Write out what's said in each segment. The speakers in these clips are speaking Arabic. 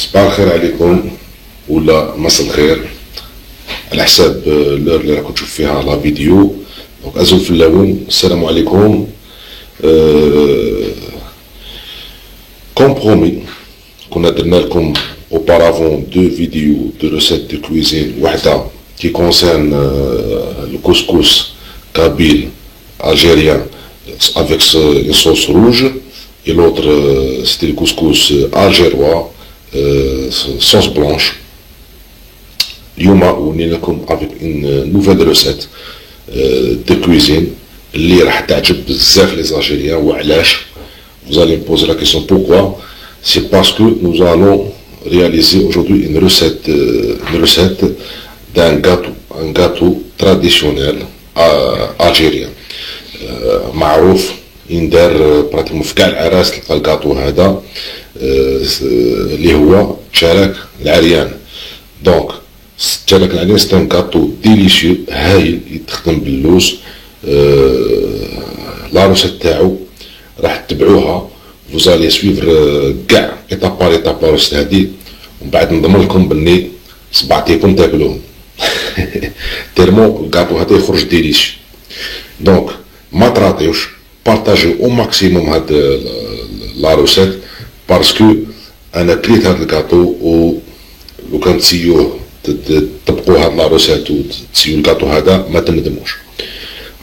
صباح الخير عليكم ولا مساء الخير على حساب اللور اللي راكم تشوف فيها لا فيديو. دونك ازول في اللون. السلام عليكم. كوم برومي كنا درنا لكم auparavant deux vidéos de recettes de cuisine, واحدة qui concerne le couscous kabyle algérien avec une sauce rouge, et l'autre c'était le couscous algérois sauce blanche. اليوم ولينا لكم avec une nouvelle recette de cuisine اللي راح تعجب بزاف les Algériens. وعلاش؟ Vous allez me poser la question pourquoi. C'est parce que nous allons réaliser aujourd'hui une recette d'un gâteau, un gâteau traditionnel algérien معروف يندار براتيكمون في كاع العراس تلقى الكاطو هذا اللي هو تشارك العريان. دونك تشارك العريان سي ان كاطو ديليشيو هايل يتخدم باللوز. لا روسيت تاعو راح تتبعوها. vous allez suivre كاع ايتاب بار ايتاب لا روسيت هادي، ومن بعد نضمن لكم بلي صبعتيكم تاكلوهم تيرمو الكاطو هذا يخرج ديليشيو. دونك ما تراطيوش، بارطاجيو او ماكسيموم هاد لا روسيت باسكو انا كليت هاد الكاطو و كان تسيوه تطبقوا هاد لا روسيت وتسيو الكاطو هذا ما تندموش.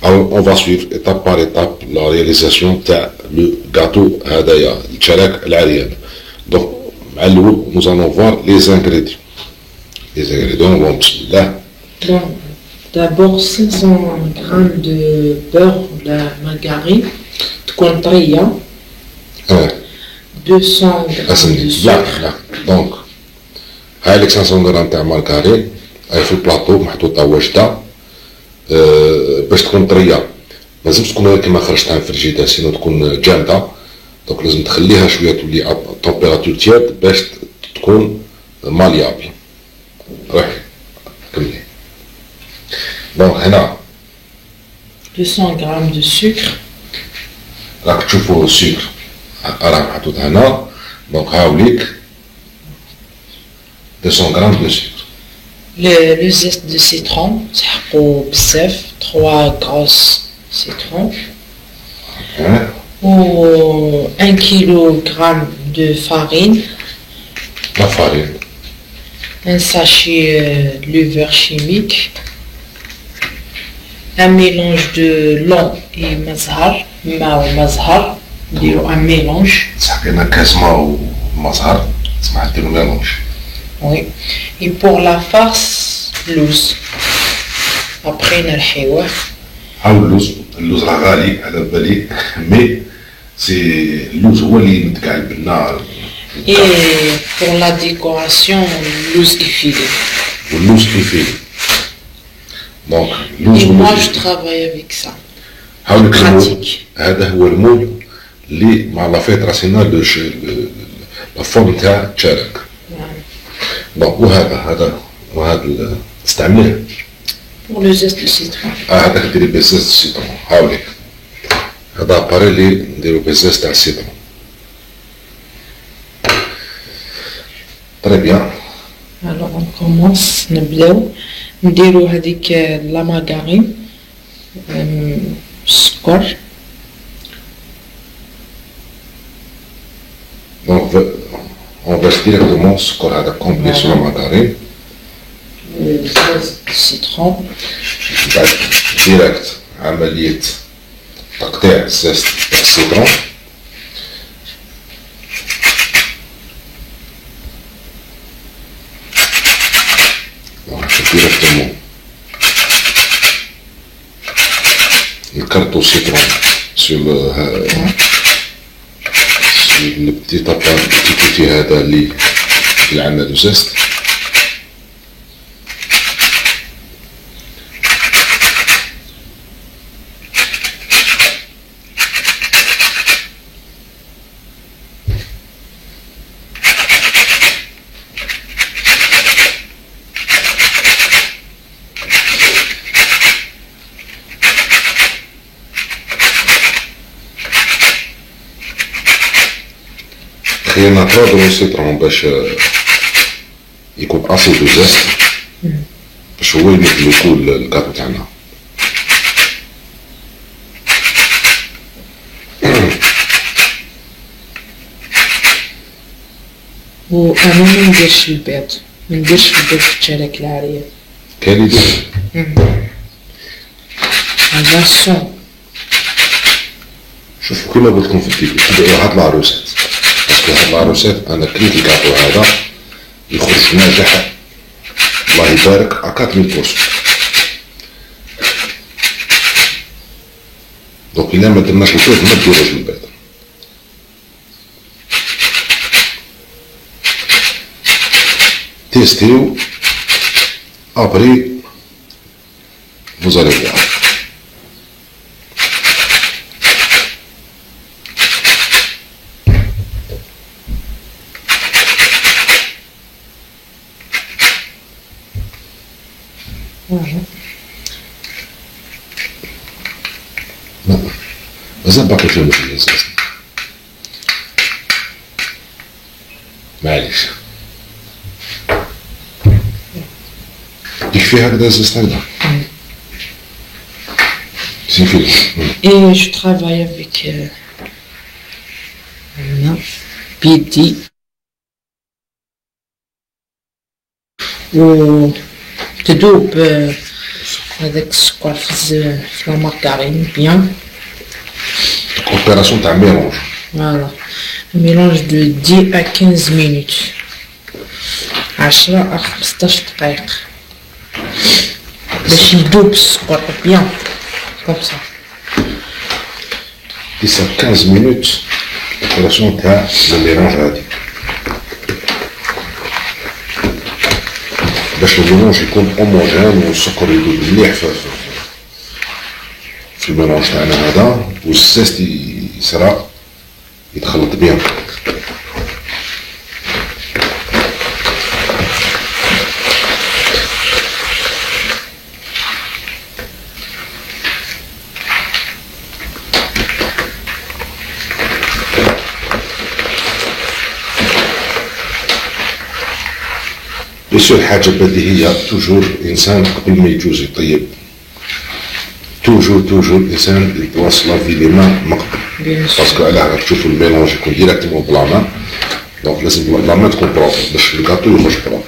Alors on va suivre étape par étape la réalisation تاع le gâteau هذايا الشراك العريان. Donc مع الاول nous allons voir les ingrédients. Les ingrédients vont بسم الله. Bon, d'abord 500 grammes de beurre de margarine تكون طرية. 200 grammes de sucre. Donc هاي لك 500 غرام تاع مارغارين هاي في البلاطو محطوطة واجدة باش تكون طرية. ما لازمش تكون كيما خرجتها من الفريجيدار سينو تكون جامدة. دونك لازم تخليها شوية تولي طومبيراتور تيرد باش تكون ماليابل. روحي كملي. دونك هنا 200 grammes de sucre. راك تشوفو السكر راه محطوط هنا. دونك هاوليك 200 غرام دو سكر. Le zeste de citron, تحقو بزاف 3 grosses citrons. Ou 1 kg de farine. La farine. Un sachet de levure chimique. Un mélange de lent et mazhar. ماء ومزهر نديرو un mélange. تسحقينا كاس ماء ومزهر تسمح ديرو ميلونج. Oui. Et pour la farce, louz. Après نرحيوه. هاو اللوز راه غالي على بالي مي سي اللوز هو اللي متكعب بالنار. Et pour la décoration, louz effilé. واللوز كيفيلي. دونك اللوز. Et moi je travaille avec ça. هاولك المول هذا هو المول اللي مع لا فيت راسينا لا فورم تاع تشارك. دونك وهذا تستعمليه Pour le zeste de citron. هذاك ديري بزاز السيترون. هاوليك هذا اباري اللي نديرو بزاز تاع السيترون. تري بيان. Alors on commence نبداو نديرو هذيك لا مارغارين السكر. Donc on verse directement السكر هذا كومبلي sur la margarine. Le zeste de citron. بعد ديريكت عملية تقطيع الزيت تاع السيترون. ديريكتومون نكرطو السيترون سور لو بتي طابان بتيكوتي هذا اللي عندنا دو زيست. خلينا نطردو السيترون باش يكون اشو دو زيست باش هو يمدلكو الكاتو تاعنا. وانا ما نديرش البيض، ما نديرش في البيض في الشرك العريض. كان يدير هذا الصون. شوفوا كيما قلت لكم في الفيديو تبعوا هاد لاروسيت، باسكو هاد لاروسيت انا كليت الكاتو هذا يخرج ناجح الله يبارك ا 4000%. دونك الا ما درناش البيض ما ديروش البيض. تيستيو ابري vous allez voir. مازال باقي فيهم الزاز، معليش يكفي هكذا الزاز هكذا. Et je travaille avec بيدي و تدوب هذاك السكر في المارغرين بيان. اوبيراسيون تاع ميلونج. فوالا ميلونج دو 10 à 15 minutes، 10 à 15 دقائق باش يدوب السكر بيان كوم سا. 10 à 15 minutes اوبيراسيون تاع الميلونج هادي باش الميلونج يكون اوموجين والسكر يدوب مليح في الميلونج تاعنا هذا والزيت يصرى يتخلط بيان. بيسور حاجة بديهية توجور الإنسان قبل ما يجوز يطيب توجور الإنسان يتواصل لافي لي مان مقبل، باسكو علاه تشوفو الميلونج يكون ديراكتومون بلا مان، دونك لازم لا مان تكون بروبر باش الكاطو يخرج بروبر.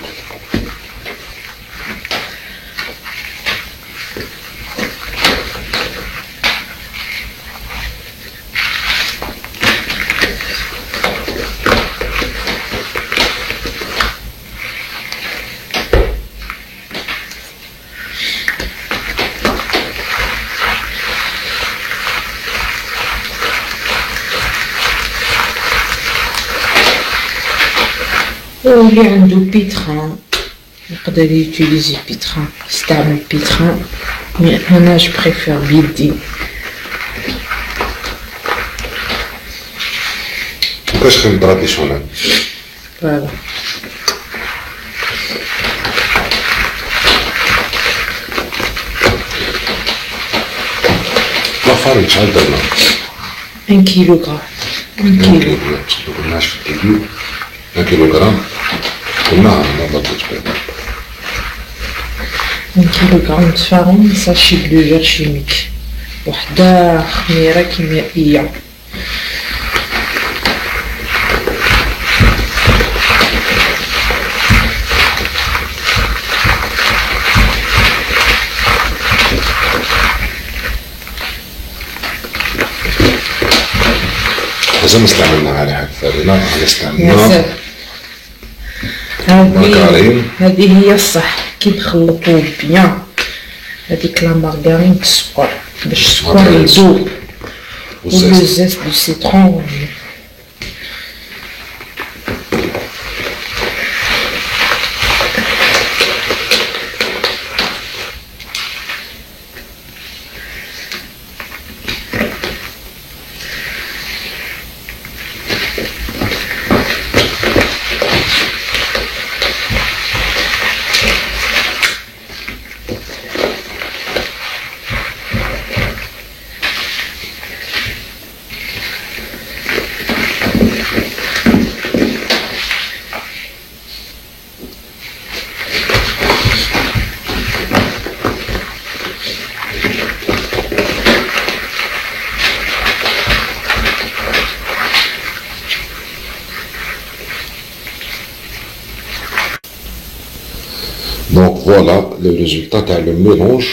واللي عنده بيتران يقدر يوتيليزي بيتران، يستعمل بيتران، مي انا جو بريفير بيدي. مكاش خدمة تراديسيونيل. فوالا لا فارين شحال درنا؟ 1 كيلوغرام. 1 كيلو. قلناش في الفيديو 1 كيلوغرام قلناها ما بطلتش بيض. 1 كيلوغرام فارين ساشي بلوفر شيميك، وحدة خميرة كيميائية. لازم استعملنا على حاجة فارينة، احنا استعملنا هذه هي الصح كي نخلطو بيان هذيك لا مارغرين بالسكر باش السكر يذوب والزيت دو سيترون. voilà le résultat تاع le mélange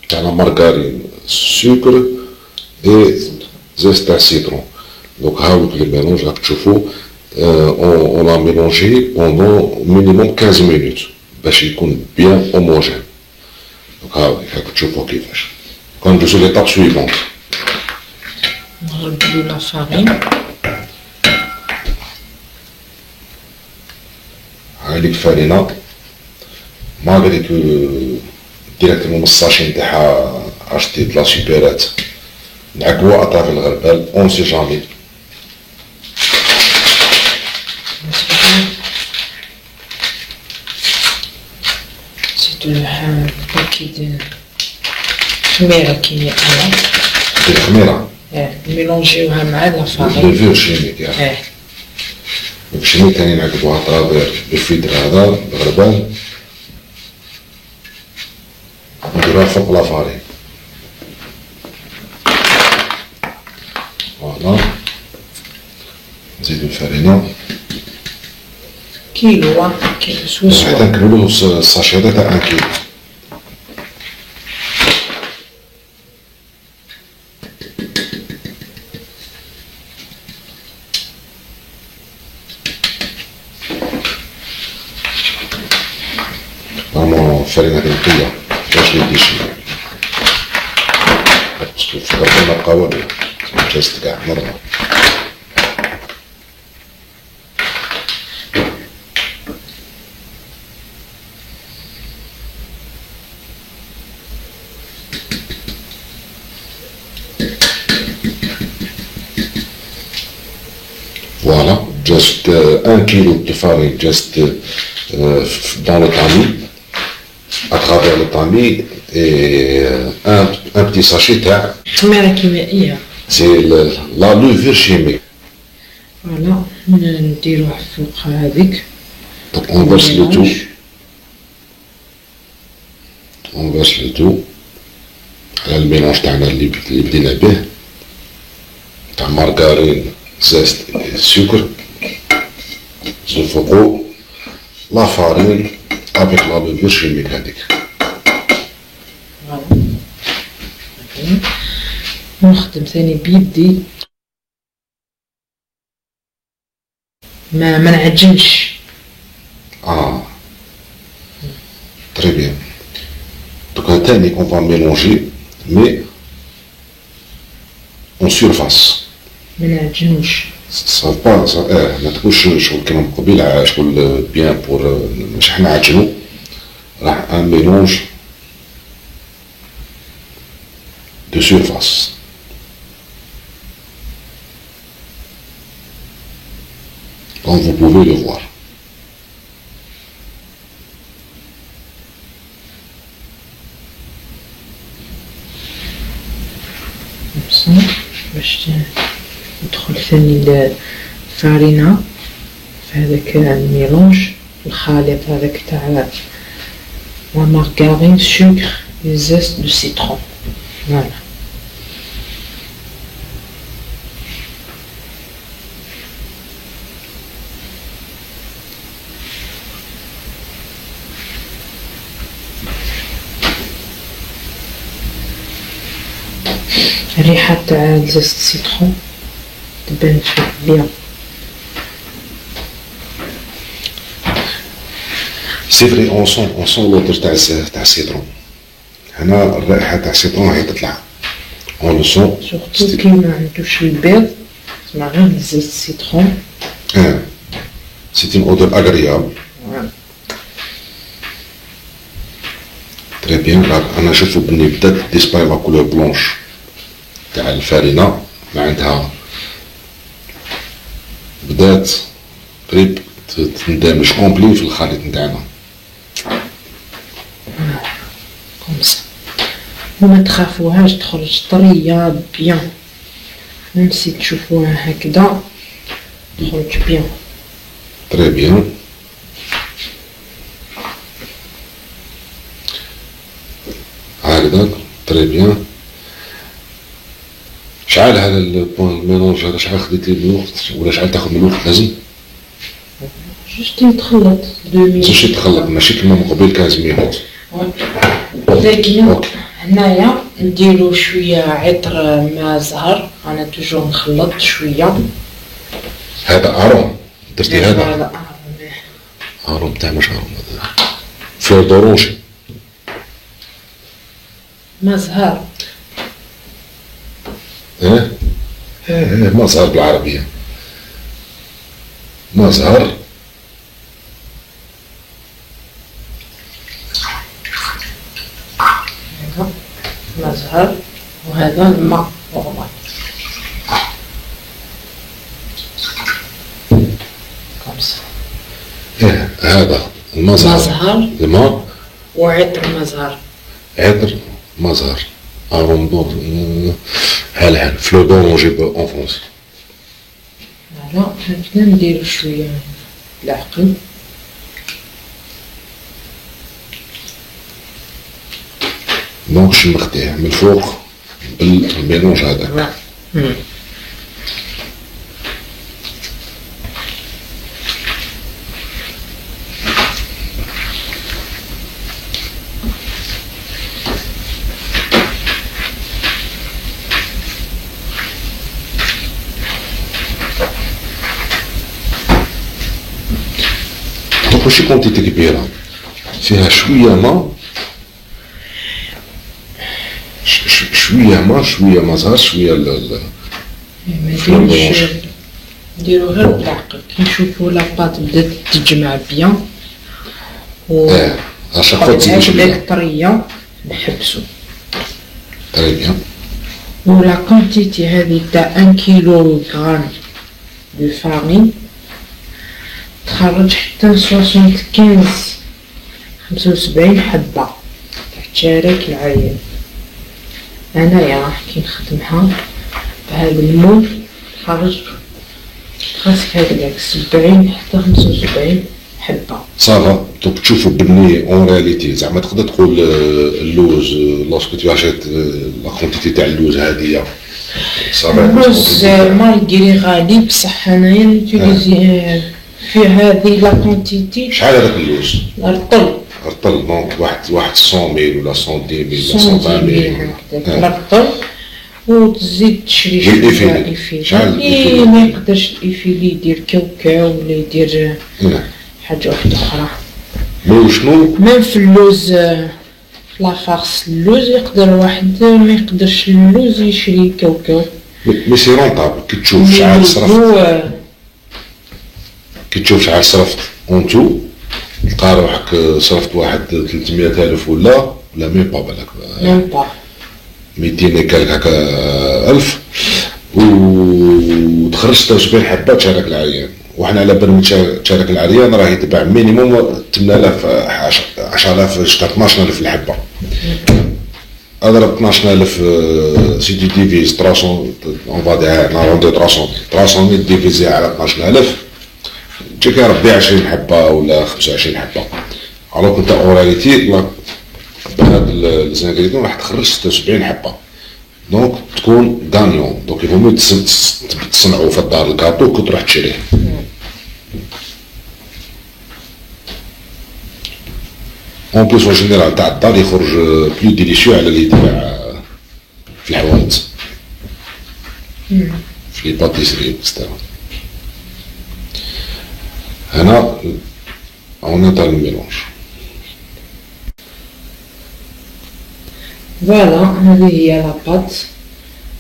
تاع la margarine, sucre et zeste à citron. Donc هاوك le mélange راك تشوفوا on l'a mélangé pendant minimum 15 minutes باش يكون bien homogène. Donc هاك تشوفوا كيفاش. كندوزو l'étape suivante. نغربلو لا فارين. هذيك الفارينة مالغري كو ديريكتومون من الساشي نتاعها اشتي د لا سوبيرات نعكبوها اطراف الغربال اون سي جامي. نزيدو الباكي ديال الخميرة كي أنا. ديال الخميرة. نميلونجيوها مع لا فارين. لو فيغ شيميك ياك. الشيميك تاني نعكبوها اطرافير الفيدر هذا الغربال نديروها فوق لا فارين. فوالا نزيدو الفارينة كيلو سوا حتى نكملو الساشي هذا تاع 1 كيلو. نورمالمون الفارينة هادي نقية مفيهاش لي ديشي باسكو في الكرتونة بقا والو جازت قاع نورمال. Voilà, just 1 kilo de farine, just dans le tamis, à travers le tamis, et un petit sachet تاع خميرة كيميائية. c'est la levure chimique. فوالا نديروه فوق هذيك. Donc on verse le tout. On verse le tout على الميلانج تاعنا اللي بدينا به تاع مارغارين زيت سكر. نزيدو فوقو لا فارين افيك لا لوفور شيميك هذيك. نخدم ثاني بيدي ما نعجنش. Très bien. Donc un technique on va mélanger mais en surface. ما نعجنوش. Ça pas ça ما تكونش شغل كيما من قبيل شغل بيان بور مش حنا نعجنو راح ان ميلونج de surface. Comme vous pouvez le voir. باش ندخل ثاني الفارينة في هذاك الميلونج الخليط هذاك تاع لا مارغارين سكر لي زيست دو سيترون. فوالا الريحة تاع زيت السيترون تبان فيه بيان. سي فري اون سون لوتر تاع السيترون. هنا الرائحة تاع السيترون هي تطلع اون لو سون سورتو كي ما عندوش البيض تسمع غير زيت السيترون. سي اون اودور اغريابل. تري بيان. انا نشوفو بلي بدات ديسباي لا كولور بلونش تاع الفارينة معناتها بدات قريب تندمج كومبلي في الخليط نتاعنا. كومسا وما تخافوهاش تخرج طرية بيان. نسيت تشوفوها هكذا تخرج بيان. تري بيان. هكذا تري بيان. شحال هذا الميلونج هذا شحال خديتي من الوقت ولا شحال تاخذ من الوقت لازم؟ جوست يتخلط 2 تمشي تخلط ماشي كيما من قبل 15 مينوت. لكن هنايا نديرو شويه عطر ماء زهر، انا توجور نخلط شويه. هذا اروم درتي هذا هذا اروم تاع مش اروم هذا فلور دورونجي ماء زهر. ما زهر بالعربيه، ما زهر ماء زهر وهذا الماء نورمال. هذا الماء زهر، الماء وعطر ماء زهر، عطر ماء زهر اروم دور هالهان فلور دورونجي اون فرونسي. فوالا نبدا نديرو شويه بالعقل. دونك شمختيه من الفوق بالميلونج هذاك. دونك ماشي كونتيتي كبيرة، فيها شوية ماء شوية ماء زهر شوية ماديروش، نديرو غير بالعقل. كي نشوفو لاباط بدات تتجمع بيان اشاك فوا تزيد شوية هكداك طرية نحبسو. تري بيان. و لا كونتيتي هذه تاع 1 كيلو غرام دو فارين تخرج حتى 75 حبة تحتاج العيان. انايا كي نخدمها بهذا المول تخرج خاصك هكداك 70 حتى 75 حبة. صافا دونك تشوفو بلي اون رياليتي زعما تقدر تقول اللوز لوسكو تو اشيت لا كونتيتي تاع اللوز هادية اللوز مالغري غالي بصح انايا نوتيليزي في هذه لا كونتيتي. شحال هذاك اللوز؟ الرطل رطل دونك واحد 100,000 ولا 110,000 ولا 120,000 هكذاك الرطل، وتزيد تشري شويه ايفيلي. اللي ما يقدرش الايفيلي يدير كاوكاو ولا يدير حاجه واحده اخرى. شنو ميم في اللوز لافارس اللوز يقدر واحد ما يقدرش اللوز يشري كاوكاو. مي سي رونطابل كي تشوف شحال صرفت، كي تشوف شحال صرفت اونتو تلقى روحك صرفت واحد 300,000 ولا ميم با بالك ميم با 200 كالك هكا 1000 وتخرج 76 حبة تشارك العريان. وحنا على بالنا تشارك العريان راه يتباع مينيموم 8,000 10,000 حتى 12,000 الحبة. اضرب 12,000 سي دي ديفيز 300 اون فا دير نروندو 300 ديفيزي على 12,000 تجيك ربي 20 حبة ولا 25 حبة. الوغ كنت اون رياليتي بهاد الزانغريدون راح تخرج 76 حبة، دونك تكون غانيون. دونك يفهمو تصنعو في الدار الكاطو كي تروح تشريه. اون بلوس اون جينيرال تاع الدار يخرج بلو ديليسيو على اللي يتباع في الحوانت في لي باتيسري اكسترا. هنا اون تاع الميلونج. فوالا هذه هي لاباط.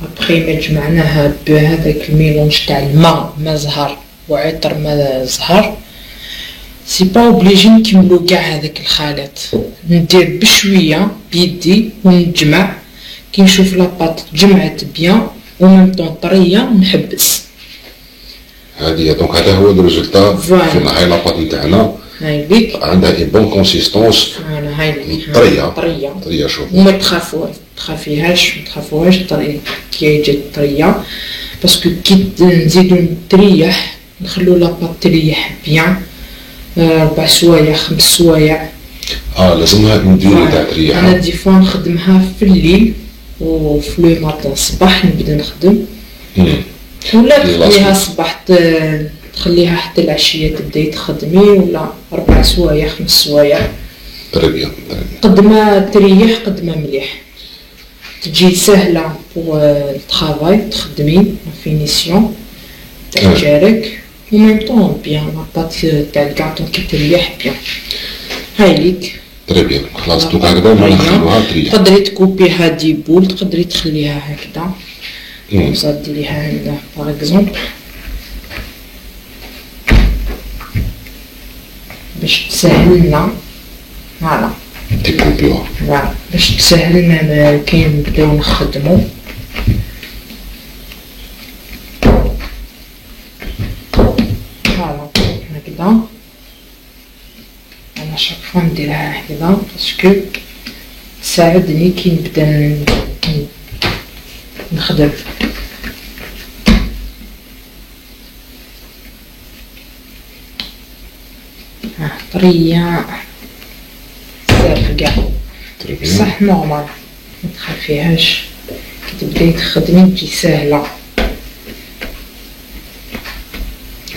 ابخي ما جمعناها بهذاك الميلونج تاع الماء زهر وعطر ماء زهر سي با اوبليجي نكملو كاع هذاك الخليط. ندير بشويه بيدي ونجمع. كي نشوف لاباط تجمعت بيان وميم طون طريه نحبس. هذه دونك هذا هو الريزولتا في هاي لاباط نتاعنا. هاي ليك عندها اي بون كونسيستونس هاي طريه شوف. وما تخافوهاش طريه كي جات طريه باسكو كي نزيدو تريح نخلو لاباط تريح بيان 4 سوايع 5 سوايع. لازمها نديرو تاع تريح. انا دي فوا نخدمها في الليل وفي لو ماتان الصباح نبدا نخدم ولا تخليها الصباح تخليها حتى العشية تبداي تخدمي، ولا 4 سوايع 5 سوايع. تري بيان. قد ما تريح قد ما مليح، تجي سهلة بوغ الترافاي، تخدمي فينيسيون تاع الجارك و ميم طون بيان لاباط تاع الكاطون كي تريح بيان. هاي ليك. تري بيان. خلاص دوكا هكذا ما نخلوها تريح. تقدري تكوبيها دي بول، تقدري تخليها هكذا كومسا ديريها هنا باغ اكزومبل باش تسهلنا. فوالا تيكوبيوها. فوالا باش تسهلنا كي نبداو نخدمو. فوالا هكذا انا شاك فوا نديرها هكذا باسكو تساعدني كي نبدا نخدم. طرية بزاف كاع بصح نورمال متخافيهاش، كي تبداي تخدمي تجي ساهلة.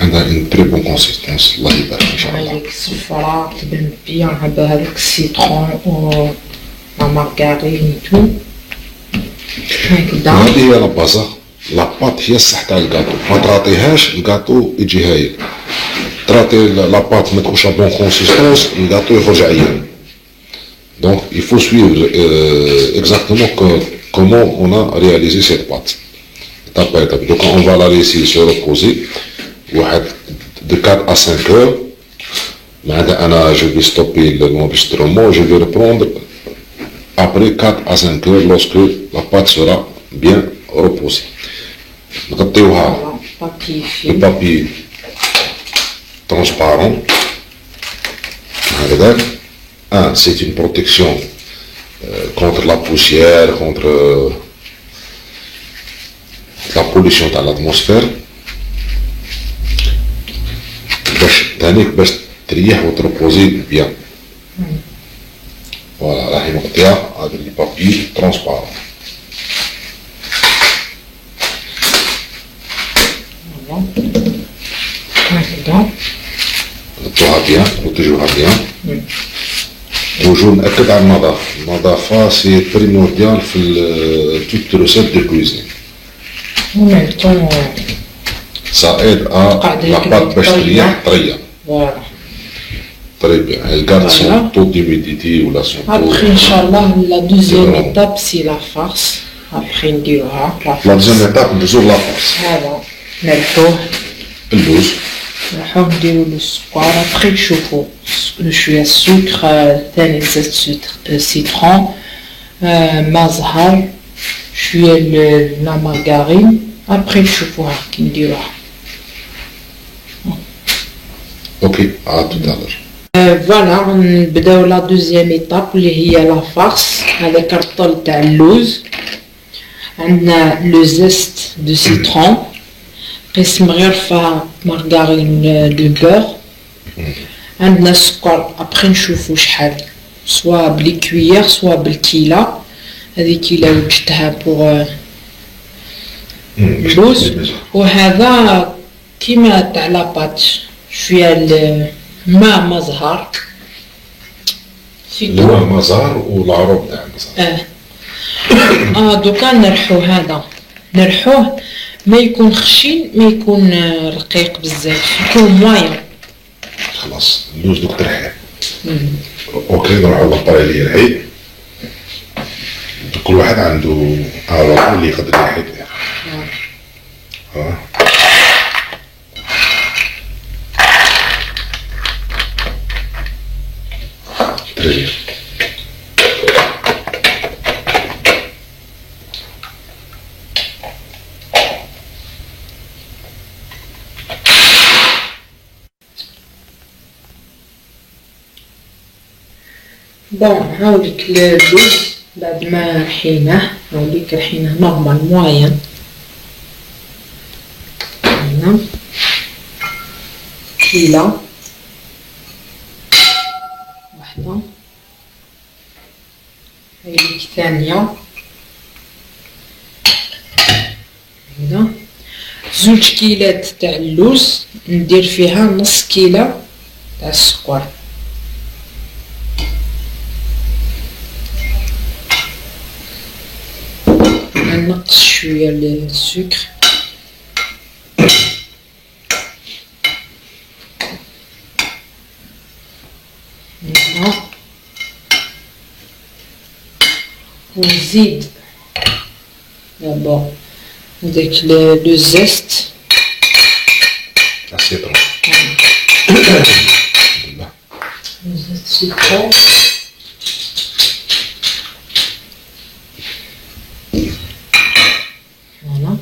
عندها ان تري بون كونسيستونس الله يبارك ان شاء الله. هاذيك الصفرا تبان بيان هذا هذاك السيترون و لا مارغارين تو هكذا. هذه هي لابازا. لاباط هي الصح تاع الكاطو، ما تراطيهاش الكاطو يجي هايل. تراطي لاباط ما تكونش بون كونسيستونس الكاطو يخرج عيان. Donc il faut suivre exactement comment on a réalisé cette pâte. Étape par étape. Donc on va la laisser se reposer de 4 à 5 heures. Maintenant, je vais stopper l'enregistrement, je vais reprendre après 4 à 5 heures lorsque la pâte sera bien reposée. نغطيوها ببابي transparent. هكذا. C'est une protection contre la poussière, contre la pollution dans l'atmosphère. باش تريح وتربوزي بيان. فوالا راح نغطيها هذا لي بابي ترونسبارون. هكذا غطوها بيان بروتيجوها بيان. توجور نأكد على النظافة. النظافة سي بريمورديال في توت روسيت دو كويزين. وميم طون Ça aide à la pâte باش تريح طرية. فوالا Très bien. Elle garde son taux d'humidité ou la son taux. Après, Inch'Allah, la deuxième étape, c'est la farce. Après, نديروها La deuxième étape, ندوزو la farce. هذا نرحوه اللوز. نرحوه نديرو السكر. Après, نشوفو شوية السكر، ثاني زيت سيترون، ما زهر، شوية لا مارغارين. Après, نشوفوها كي نديروها. Ok, à tout à l'heure. فوالا نبداو لا دوزيام ايطاب اللي هي لا فارس. هذاك الرطل تاع اللوز، عندنا لو زيست دو سيترون، قسم غرفة مارغارين دو بور، عندنا السكر. ابخي نشوفو شحال، سوا بلي كويير سوا بالكيلة. هذه كيلة وجدتها بوغ اللوز. وهذا كيما تاع لاباط شوية ما زهر الماء مزار والعروق تاع المزار. دوكا نرحوه. هذا نرحوه ما يكون خشين ما يكون رقيق بزاف، يكون موين. خلاص اللوز دوك ترحيه. اوكي نروحو لاباري اللي يرحي. كل واحد عنده عروق اللي يقدر يرحي بها. Très bien. بون هاوليك اللوز بعد ما رحيناه. هاوليك رحيناه نورمال موين. هنا كيلة واحدة. هايليك ثانية. هنا 2 كيلات تاع اللوز ندير فيها نص كيلة تاع السكر. نقص شوية السكر. ونزيد دابا هذاك لو زيست السيترون. زيت سيترون. فوالا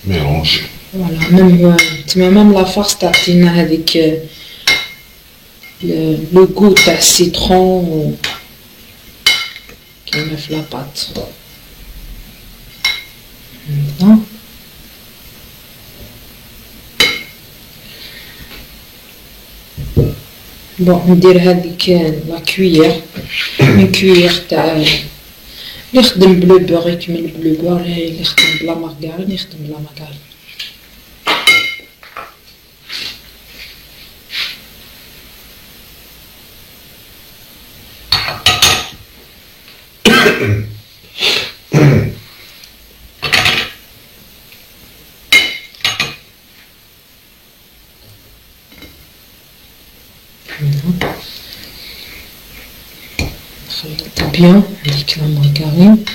ميلونج. فوالا ميم لا فارس تعطينا هذيك لو غو تاع السيترون كيما في لاباط. بون ندير هذيك لا كويير، من كويير تاع اللي يخدم بلو بور يكمل بلو بور، اللي يخدم بلا مارغارين يخدم بلا مارغارين. نخلط بيان هذيك لا مارغارين.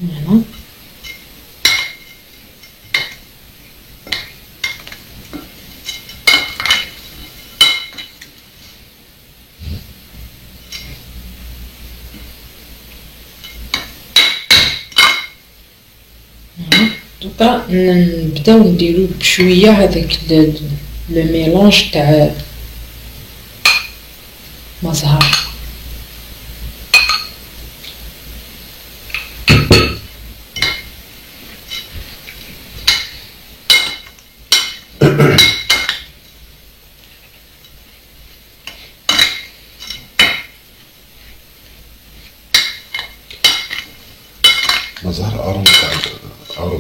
Voilà. دوكا نبداو نديرو بشويه هذاك لو ميلونج تاع مزهر. مزهر أرم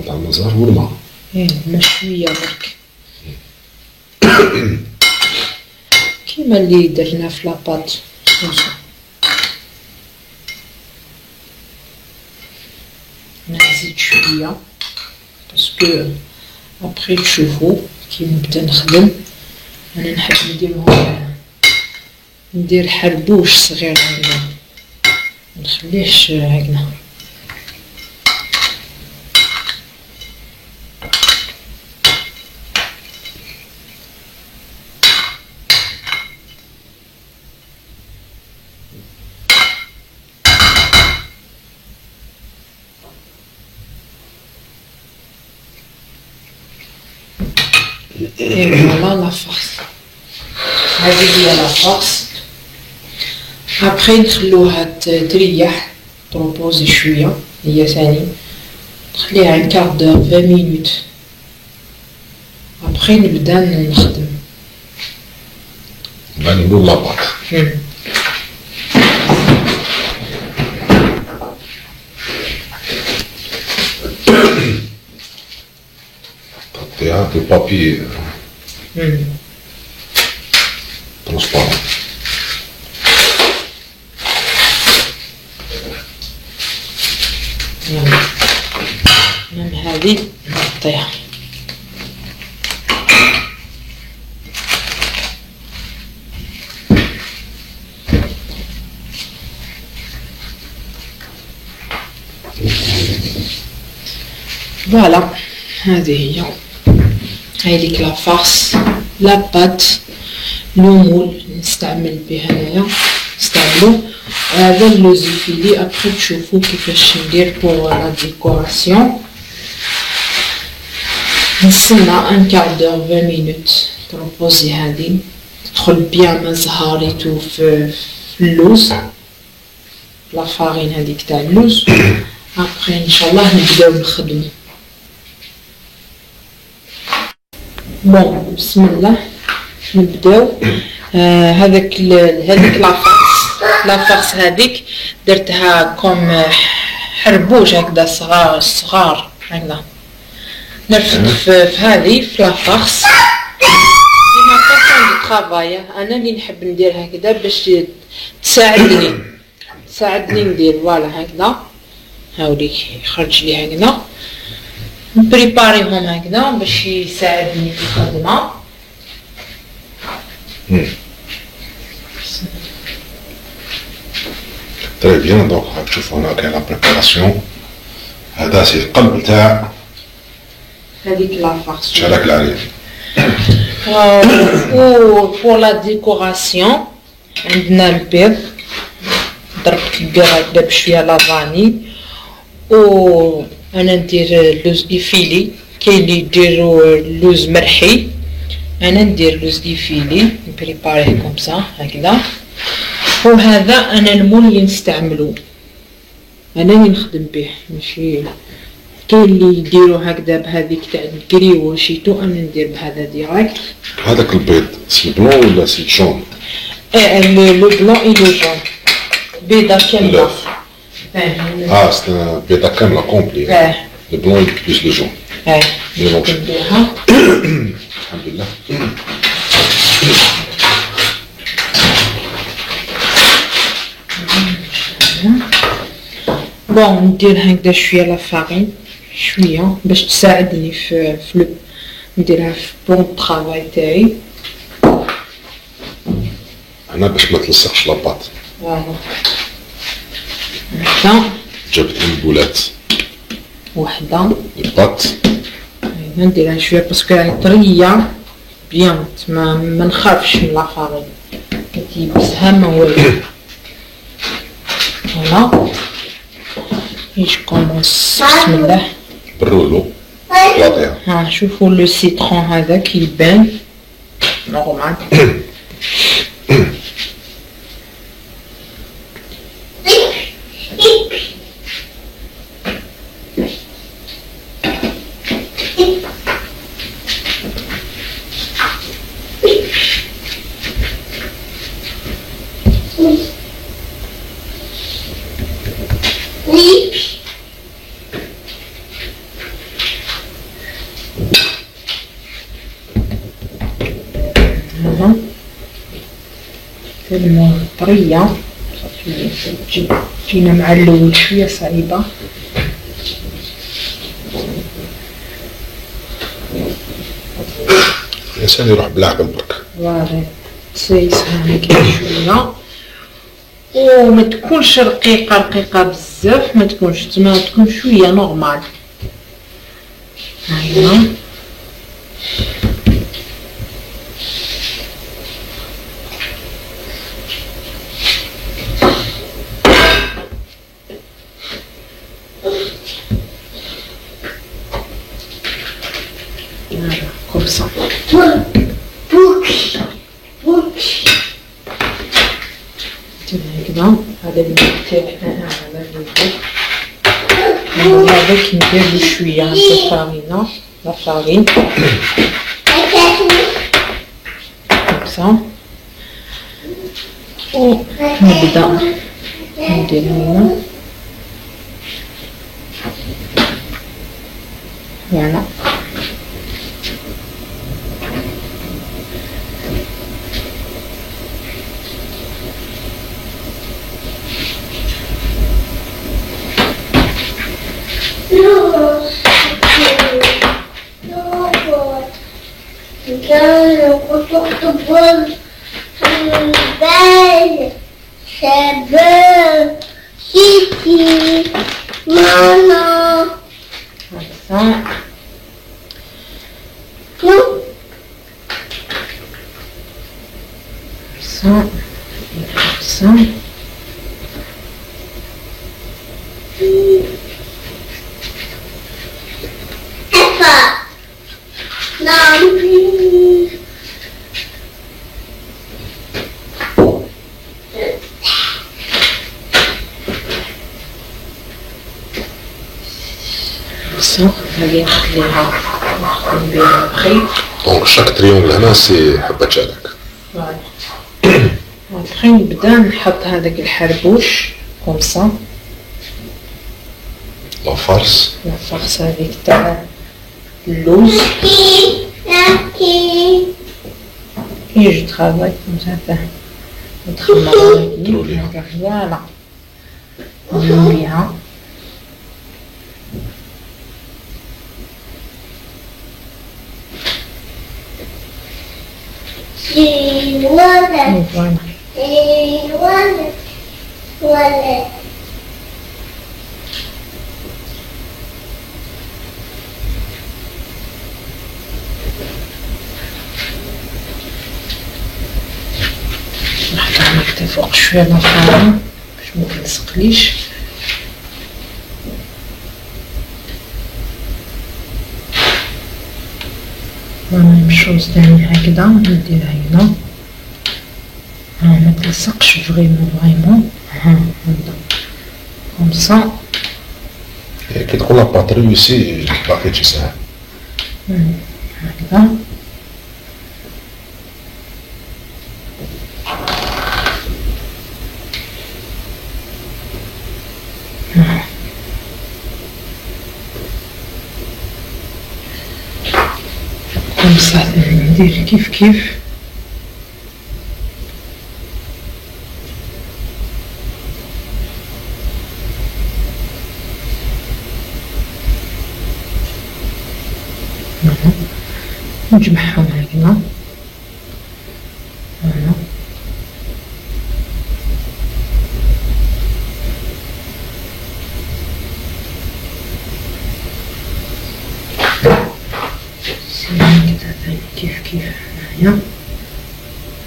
تاع المزهر والماء. الماء شوية برك كيما اللي درنا في لاباط. نزيد شوية باسكو ابخي تشوفو كي نبدا نخدم. انا نحب ندير حربوش صغير هكذا، منخليهش هكذا. Et voilà la farce. هذه هي لا فارس. ابخي نخلوها تريح تروبوزي شويه هي ثاني، نخليها ان كار دور 20 مينوت. ابخي نبدا نخدم. نعملو لاباط. تحطيها دو بابي ترونسبارون. ميم هذه نغطيها. فوالا هذه هي ديك لا فارس لا بات لو مول نستعمل به هنايا نستعملوه هذا اللوز يفيلي. ابخي تشوفوا كيفاش ندير بوغ لا ديكوراسيون. نستنى ان كار دور 20 مينوت تروبوزي هذه تدخل بيان ما زهاريتو في اللوز لا فارين هذيك تاع اللوز. ابخي ان شاء الله نبداو نخدمو. بون بسم الله نبداو. هذاك لافارس هذيك درتها كوم حربوش هكذا صغار هكذا. نرفد في هذه في لافارس ديما فاسون دو طرافاي. انا اللي نحب ندير هكذا باش تساعدني ندير فوالا هكذا. هاوليك يخرج لي هكذا نبريباريهم هكذا باش يساعدني في الخدمه. تري بيان. دونك راك تشوفوا هنا كاين لا بريباراسيون. هذا سي القلب تاع هذيك لافارس. شارك عليه. و بور لا ديكوراسيون عندنا البيض. ضربت البيض هكذا بشويه لافاني. و انا ندير اللوز ايفيلي. كاين اللي يديروا اللوز مرحي. انا ندير اللوز ايفيلي نبريباريه كوم سا هكذا. وهذا انا المول اللي نستعملو انا اللي نخدم به ماشي كاين اللي يديروا هكذا بهذيك تاع الكري وشيتو. انا ندير بهذا ديريكت. هذاك البيض سي بلون ولا سي جون؟ لو بلون اي لو جون. بيضه كامله. سي بيضه كامله كومبلي. لو بلون بليس لو جون. نديرها. الحمد لله. بون ندير هكذا شويه لا فارين شويه باش تساعدني في نديرها في بون طرافاي تاعي هنا باش ما تلصقش لاباط. فوالا هكذا. جبت البولات وحده الباط. نديرها شويه باسكو راهي طريه بيان. ما نخافش من لا فارين كتيبسها ما والو. فوالا je commence. بسم الله. بالرولو بلاطيها. ها شوفوا لو سيترون هذا كيبان نورمال. تلمو طرية جينا مع اللون شوية صعيبة. الإنسان يروح بالعقل برك. فوالا تسيسها هكا شوية وما تكونش رقيقة بزاف. ما تكونش تما تكون شوية نورمال. هاهي comme ça. هكذا. هذا اللي تاعنا هذا اللي هذا كندير شويه هكا فارينه لا فارين كومسا. ونبدا ندير هنا فوالا. هذه نخليها نخدم بها بخي. دونك شاك تريونغل هنا سي حبة شارك. ابخي نبدا نحط هذاك الحربوش كوم سا. لا فارس. لا فارس هذيك تاع اللوز. Et je travaille comme ça, voilà. Bien. Voilà. نحطها فوق شويه من الفرن باش متلصقليش. ميم شوز تاني هكذا نديرها هنا متلصقش فريمون هكذا كوم سا. كي تقول لاباط ريوسي باقي ساهل هكذا. كوم سا ندير كيف نجمعهم هكذا. كيف هنايا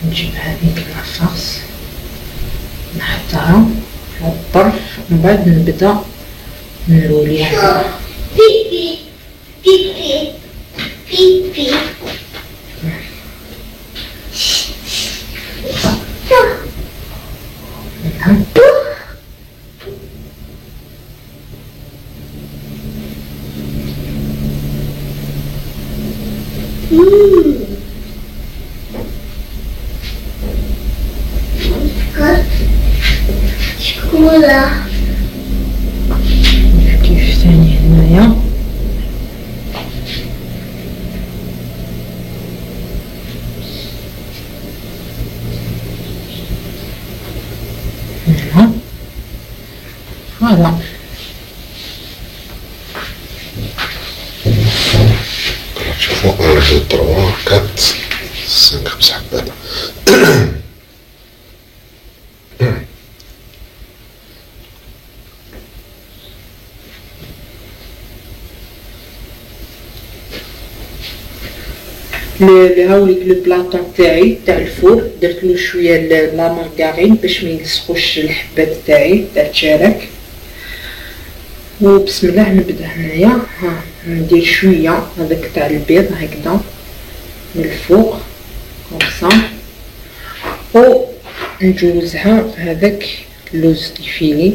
نجيب هذيك العفاص نحطها على الطرف ومن بعد نبدا نروليها. بيبي بيبي بيبي شكولا كيف ثاني هنايا. فوالا شوفوا 1 2 3 4 5 5 حبات. هاوليك لو بلاطون تاعي تاع الفور درتلو شويه لا مارغارين باش ما يلصقوش الحبات تاعي تاع الشارك. وبسم الله نبدا هنايا ندير شويه هذاك تاع البيض هكذا من الفوق كوم سا و نجوزها هذاك اللوز الفيني.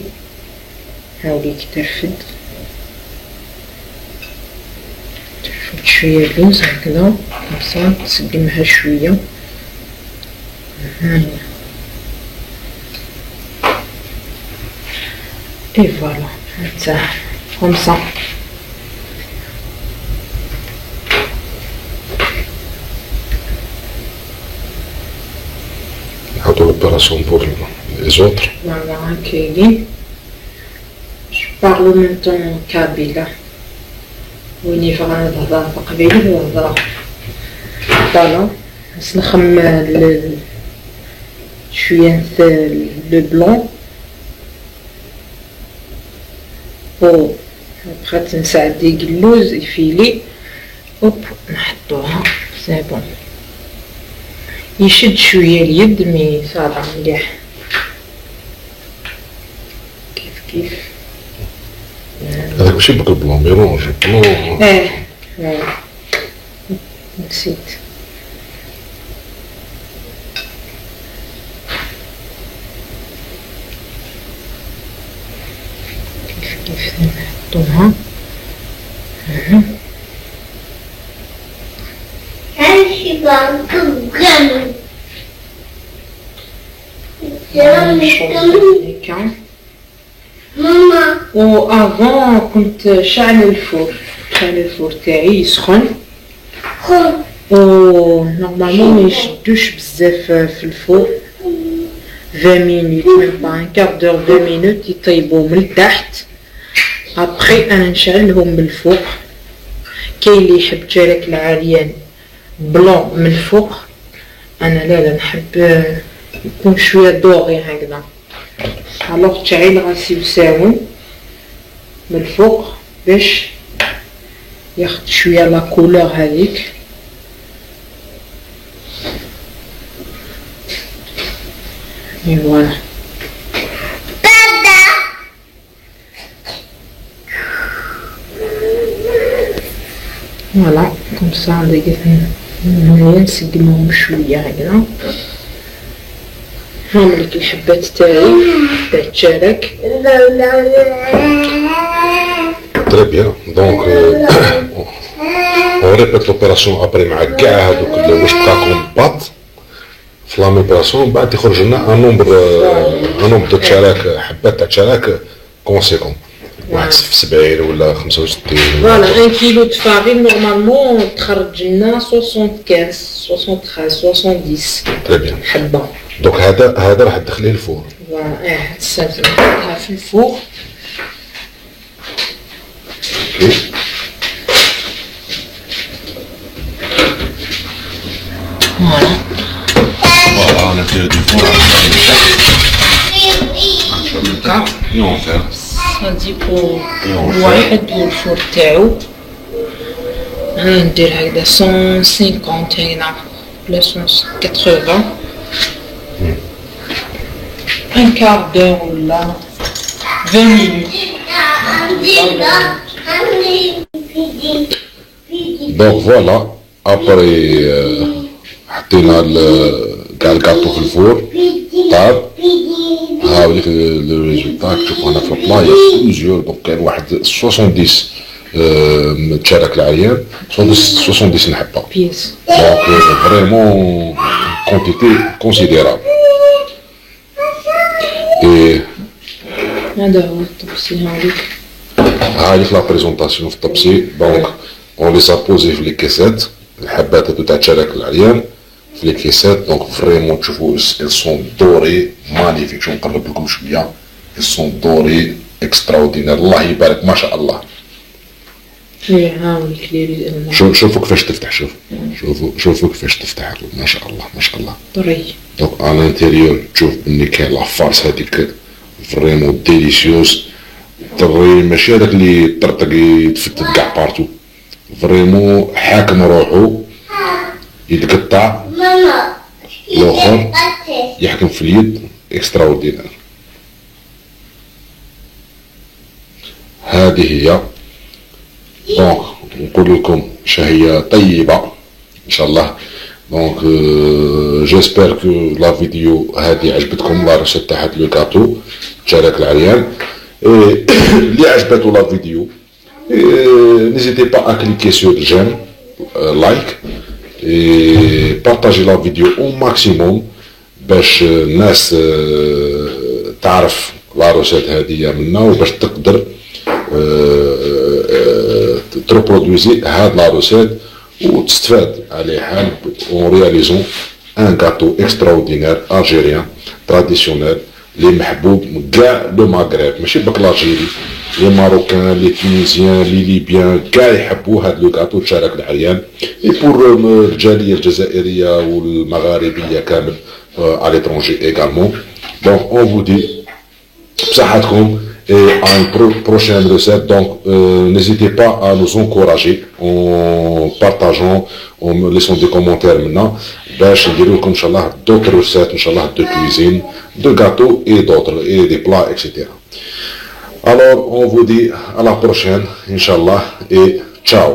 هاوليك ترفد شويه اللوز هكذا كوم سا تسقمها شويه هانيا. اي فوالا نتاع كوم سا. نحطو لوبيراسيون بور لي زوطر. فوالا هاكاين. جو بارلو ميم طون كابيلا ويني فغانا تهضر تقبيل وهضرة. فوالا نسلخم شوية لو بلون و بقى تنساعد ديك اللوز يفيلي اوب نحطوها سي بون. يشد شويه اليد مي صافا مليح كيف هذاك ماشي بك البلون ميرونج بلون. نسيت. كيف نحطوها و افون كنت شعل الفور تاعي يسخن و نورمالمون ما يشدوش بزاف في الفور 20 مينوت ميم با ان كار دور 20 مينوت يطيبوا من التحت. ابخي انا نشعلهم من الفوق. كاين اللي يحب تشارك العريان بلون من الفوق، انا لا نحب يكون شويه دوغي هكذا. الوغ تشعل راسي وساون من الفوق باش ياخد شويه لا كولور هذيك. اي فوالا فوالا كوم سا ندير هنايا نسقمهم شويه هكذا. هاملك الحبات تاعي تاع تشارك. Très bien, donc on répète l'opération après مع كاع هذوك اللي واش بقاكم بات في لا ميبراسيون. من بعد يخرج لنا ان نومبر دو تشارك، حبات تاع تشارك كونسيكون، واحد في 70 ولا 65. فوالا 1 كيلو د فارين نورمالمون تخرج لنا 75 73 70 تري بيان حبه. دونك هذا راح تدخليه الفور. فوالا هاد نحطها في الفور. فوالا Voilà, à l'intérieur du four, et on fait. نجيبو الواحد والفور تاعو. انا ندير هكذا 150 هكذا بلا 180 ان كار دور ولا 20 مينوت. Donc voilà, après حطينا كاع الكاطو في الفور طاب. هاوليك لو ريزولتا تشوفو هنا في البلا يا بليزيور. دونك كاين واحد 70 تشارك العريان، 70 نحبه. بيس دونك فريمون كونتيتي كونسيديرابل. اي هذا هو الطبسي هاوليك. هاذيك لا بريزونطاسيون في الطبسي. دونك اون لي سابوزي في لي كيسات، الحبات هادو تاع تشارك العريان في لي كيسات. دونك فريمون تشوفو ils sont dorés magnifiques. شو نقرب لكم شويه، ils sont dorés extraordinaire. الله يبارك ما شاء الله. اي هاوليك لي شوفوا كيفاش تفتح، شوفوا كيفاش تفتح، ما شاء الله ما شاء الله. طري. دونك على الانتيريور تشوف بلي كاين لا فارس هذيك فريمون ديليسيوس. طري ماشي هذاك اللي طرطق يتفتت كاع بارتو، فريمون حاكم روحو يتقطع. الاخر يحكم في اليد اكستراوردينير. هذه هي. دونك نقول لكم شهية طيبة ان شاء الله. دونك جيسبر كو لا فيديو هذه عجبتكم، لا ريسيت تاع هاد لو كاتو تشارك العريان. اللي عجبتو لا فيديو n'hésitez pas à cliquer sur j'aime, like et partager la vidéo au maximum باش الناس تعرف لا روسيت هذه منا، وباش تقدر تريبرودويزي هاد لا روسيت وتستفاد على حال اون رياليزون ان غاتو اكستراوردينير الجيريان تراديسيونيل اللي محبوب من كاع لو مغرب، ماشي بك لالجيري، لي ماروكان لي تونيزيان لي ليبيان كاع يحبوا هاد لو غاتو تشارك العريان. اي بور الجاليه الجزائريه والمغاربيه كامل à l'étranger également. Donc on vous dit بصحتكم et à une prochaine recette. Donc n'hésitez pas à nous encourager en partageant, en me laissant des commentaires maintenant باش نديرو لكم ان شاء الله d'autres recettes ان شاء الله de cuisine, de gâteaux et d'autres et des plats etc. Alors on vous dit à la prochaine Inch'Allah et ciao.